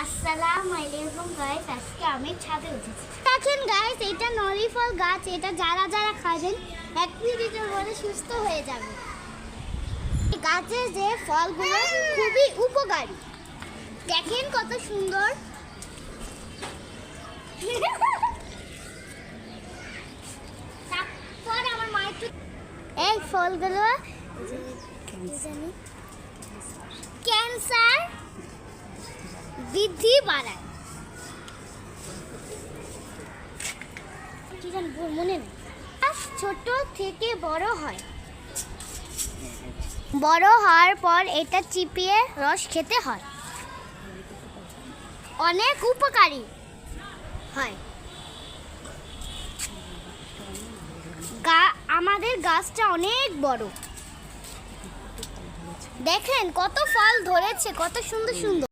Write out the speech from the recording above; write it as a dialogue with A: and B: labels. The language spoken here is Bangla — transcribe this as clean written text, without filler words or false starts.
A: আসসালামু আলাইকুম গাইস, আজকে আমি ছাদে উঠেছি। দেখেন গাইস, এটা নলি ফল গাছ। এটা যারা যারা খাবেন 1 মিনিটের মধ্যে সুস্থ হয়ে যাবে। এই গাছের যে ফলগুলো খুবই উপকারী। দেখেন কত সুন্দর। তারপর আমার মা একটু এই ফলগুলো ক্যান্সার বৃদ্ধি বাড়ায়। কি জানি মনে নেই। ছোট থেকে বড় হয়, বড় হওয়ার পর এটা চিপিয়ে রস খেতে হয়। অনেক উপকারী হয়। আমাদের গাছটা অনেক বড়। দেখেন কত ফল ধরেছে, কত সুন্দর সুন্দর।